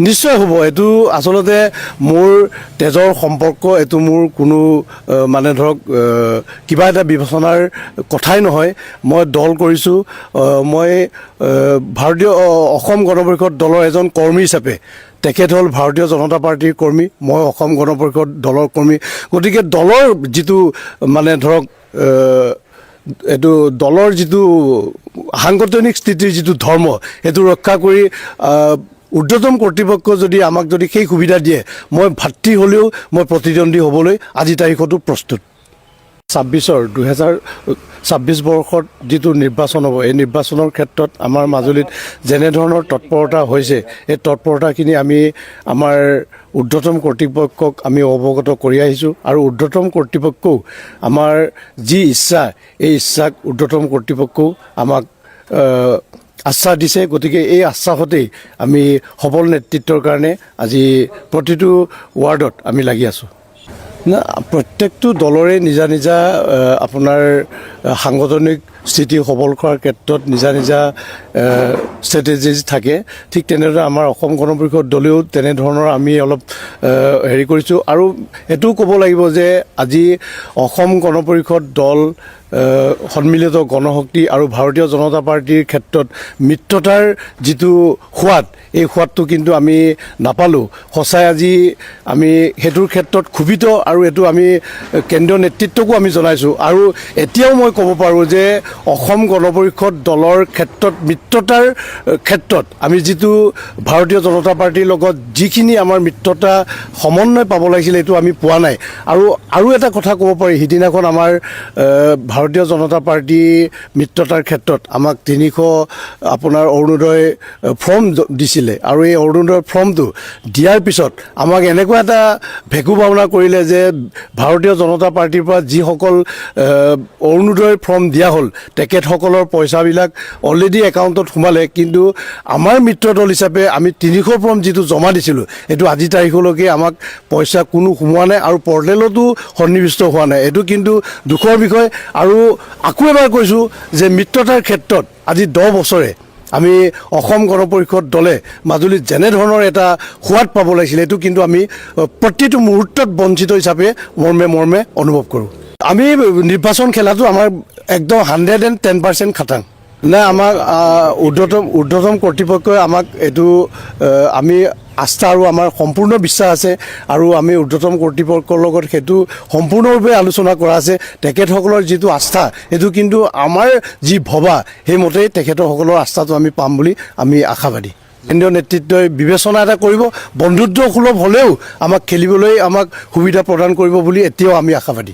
নিশ্চয় হ'ব। এইটো আচলতে মোৰ তেজৰ সম্পৰ্ক, এইটো মোৰ কোনো মানে ধৰক কিবা এটা বিবেচনাৰ কথাই নহয়। মই দল কৰিছোঁ, মই ভাৰতীয় অসম গণ পৰিষদ দলৰ এজন কৰ্মী হিচাপে। তেখেত হ'ল ভাৰতীয় জনতা পাৰ্টীৰ কৰ্মী, মই অসম গণ পৰিষদ দলৰ কৰ্মী। গতিকে দলৰ যিটো মানে ধৰক এইটো দলৰ যিটো সাংগঠনিক স্থিতিৰ যিটো ধৰ্ম, সেইটো ৰক্ষা কৰি ঊৰ্ধ্বতম কৰ্তৃপক্ষ যদি আমাক যদি সেই সুবিধা দিয়ে, মই ভাতৃ হ'লেও মই প্ৰতিদ্বন্দ্বী হ'বলৈ আজি তাৰিখতো প্ৰস্তুত। 2026 বৰ্ষত যিটো নিৰ্বাচন হ'ব, এই নিৰ্বাচনৰ ক্ষেত্ৰত আমাৰ মাজুলীত যেনেধৰণৰ তৎপৰতা হৈছে, এই তৎপৰতাখিনি আমি আমাৰ ঊৰ্ধ্বতম কৰ্তৃপক্ষক আমি অৱগত কৰি আহিছোঁ। আৰু ঊৰ্ধ্বতম কৰ্তৃপক্ষও আমাৰ যি ইচ্ছা, এই ইচ্ছাক ঊৰ্ধ্বতম কৰ্তৃপক্ষও আমাক আশ্বাস দিছে। গতিকে এই আশ্বাসতেই আমি সবল নেতৃত্বৰ কাৰণে আজি প্ৰতিটো ৱাৰ্ডত আমি লাগি আছোঁ। না, প্ৰত্যেকটো দলৰে নিজা নিজা আপোনাৰ সাংগঠনিক স্থিতি সবল কৰাৰ ক্ষেত্ৰত নিজা নিজা ষ্ট্ৰেটেজিজ থাকে। ঠিক তেনেদৰে আমাৰ অসম গণ পৰিষদ দলেও তেনেধৰণৰ আমি অলপ হেৰি কৰিছোঁ। আৰু এইটোও ক'ব লাগিব যে আজি অসম গণ পৰিষদ দল, সন্মিলিত গণশক্তি আৰু ভাৰতীয় জনতা পাৰ্টীৰ ক্ষেত্ৰত মিত্ৰতাৰ যিটো সোৱাদ, এই সোৱাদটো কিন্তু আমি নাপালোঁ। সঁচাই আজি আমি সেইটোৰ ক্ষেত্ৰত ক্ষোভিত, আৰু এইটো আমি কেন্দ্ৰীয় নেতৃত্বকো আমি জনাইছোঁ। আৰু এতিয়াও মই ক'ব পাৰোঁ যে অসম গণ পৰিষদ দলৰ ক্ষেত্ৰত মিত্ৰতাৰ ক্ষেত্ৰত আমি যিটো ভাৰতীয় জনতা পাৰ্টীৰ লগত যিখিনি আমাৰ মিত্ৰতা সমন্বয় পাব লাগিছিলে, এইটো আমি পোৱা নাই। আৰু এটা কথা ক'ব পাৰি, সিদিনাখন আমাৰ ভাৰতীয় জনতা পাৰ্টী মিত্ৰতাৰ ক্ষেত্ৰত আমাক 300 আপোনাৰ অৰুণোদয় ফৰ্ম দিছিলে। আৰু এই অৰুণোদয় ফৰ্মটো দিয়াৰ পিছত আমাক এনেকুৱা এটা ভেকু ভাওনা কৰিলে যে ভাৰতীয় জনতা পাৰ্টীৰ পৰা যিসকল অৰুণোদয় ফৰ্ম দিয়া হ'ল, তেখেতসকলৰ পইচাবিলাক অলৰেডি একাউণ্টত সোমালে। কিন্তু আমাৰ মিত্ৰ দল হিচাপে আমি 300 ফৰ্ম যিটো জমা দিছিলোঁ, এইটো আজি তাৰিখলৈকে আমাক পইচা কোনো সোমোৱা নাই, আৰু পৰ্টেলতো সন্নিৱিষ্ট হোৱা নাই। এইটো কিন্তু দুখৰ বিষয়। আৰু আকৌ এবাৰ কৈছোঁ যে মিত্ৰতাৰ ক্ষেত্ৰত আজি 10 বছৰে আমি অসম গণ পৰিষদ দলে মাজুলীত যেনেধৰণৰ এটা সোৱাদ পাব লাগিছিলে, এইটো কিন্তু আমি প্ৰতিটো মুহূৰ্তত বঞ্চিত হিচাপে মৰ্মে অনুভৱ কৰোঁ। আমি নিৰ্বাচন খেলাটো আমাৰ একদম 110% খাটাং। নাই, আমাক ঊৰ্ধ্বতম কৰ্তৃপক্ষই আমাক এইটো আমি আস্থা আৰু আমাৰ সম্পূৰ্ণ বিশ্বাস আছে। আৰু আমি ঊৰ্ধ্বতম কৰ্তৃপক্ষৰ লগত সেইটো সম্পূৰ্ণৰূপে আলোচনা কৰা আছে। তেখেতসকলৰ যিটো আস্থা, সেইটো কিন্তু আমাৰ যি ভবা সেইমতেই তেখেতসকলৰ আস্থাটো আমি পাম বুলি আমি আশাবাদী। কেন্দ্ৰীয় নেতৃত্বই বিবেচনা এটা কৰিব, বন্ধুত্ব সুলভ হ'লেও আমাক খেলিবলৈ আমাক সুবিধা প্ৰদান কৰিব বুলি এতিয়াও আমি আশাবাদী।